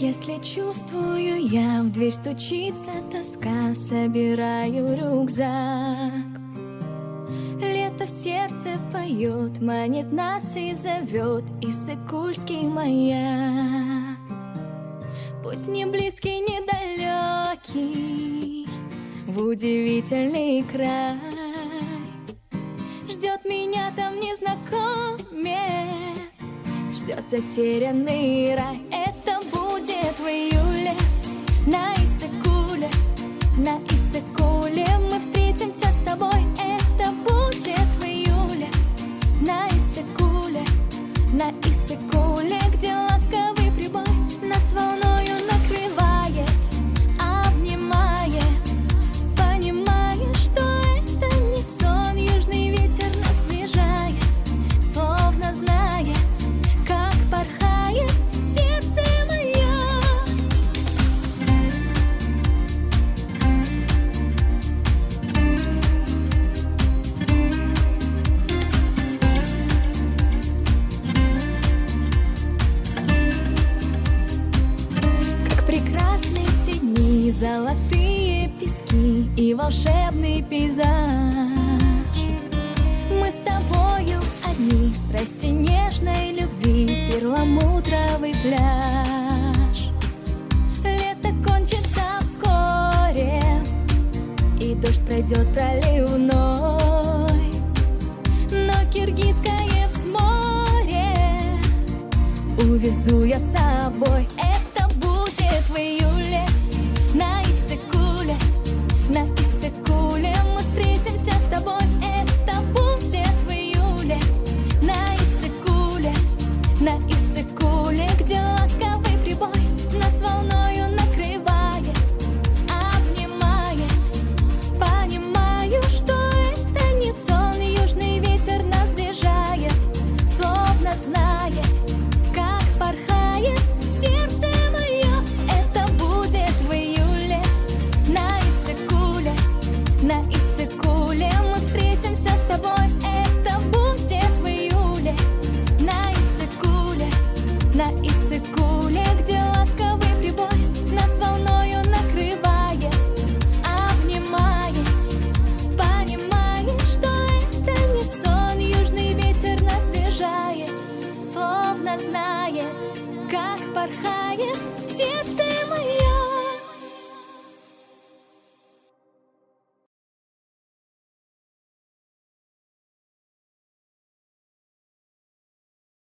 Если чувствую я, в дверь стучится тоска, собираю рюкзак. Лето в сердце поет, манит нас и зовет Иссык-Кульский маяк. Путь не близкий, не далекий, в удивительный край. Ждет меня там незнакомец, ждет затерянный рай. Это будет в июле на Иссык-Куле, на Иссык-Куле мы встретимся с тобой. Это будет в июле на Иссык-Куле, на Иссык-Куле, где ласковый прибой нас волною накрывает, обнимает, понимая, что это не сон. Южный ветер нас сближает, словно знает, как порхает сердце мое. Как прекрасны те дни, золотые пески и волшебный пейзаж. Мы с тобою одни в страсти нежной любви, перламутровый пляж. Лето кончится вскоре, и дождь пройдет проливной, но киргизское взморье увезу я с собой.